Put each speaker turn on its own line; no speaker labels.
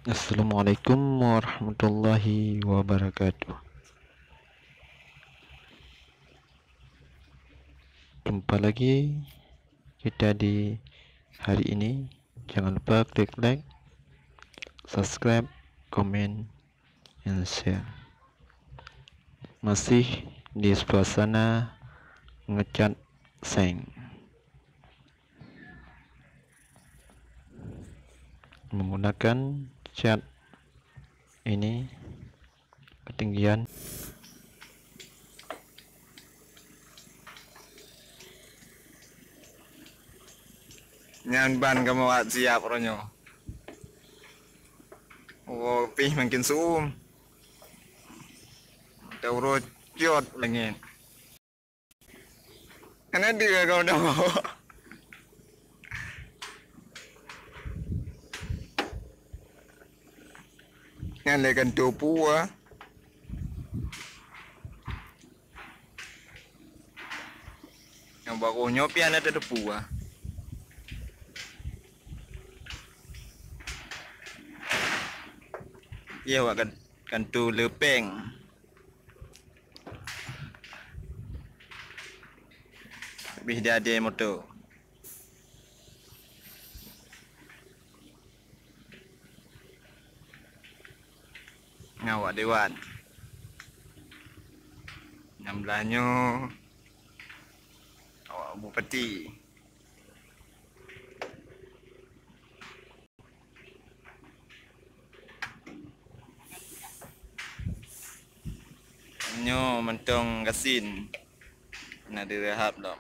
Assalamualaikum warahmatullahi wabarakatuh. Jumpa lagi kita di hari ini. Jangan lupa klik like, subscribe, komen, and share. Masih di suasana ngecat seng, menggunakan cat ini ketinggian
Nyan ban kamu siap ronyo. Oh, pih makin zoom. Tauro jod lagi. Karena dia kau dah mau. Nyan lekan topu ah. Yang bakunya pian ada topu ah. Iya wak kan tu lepeng. Bih dia ada motor. Ngawak dewan. Nyamblahnya awak bupati. Nyo mentong kasin. Nak direhab dah.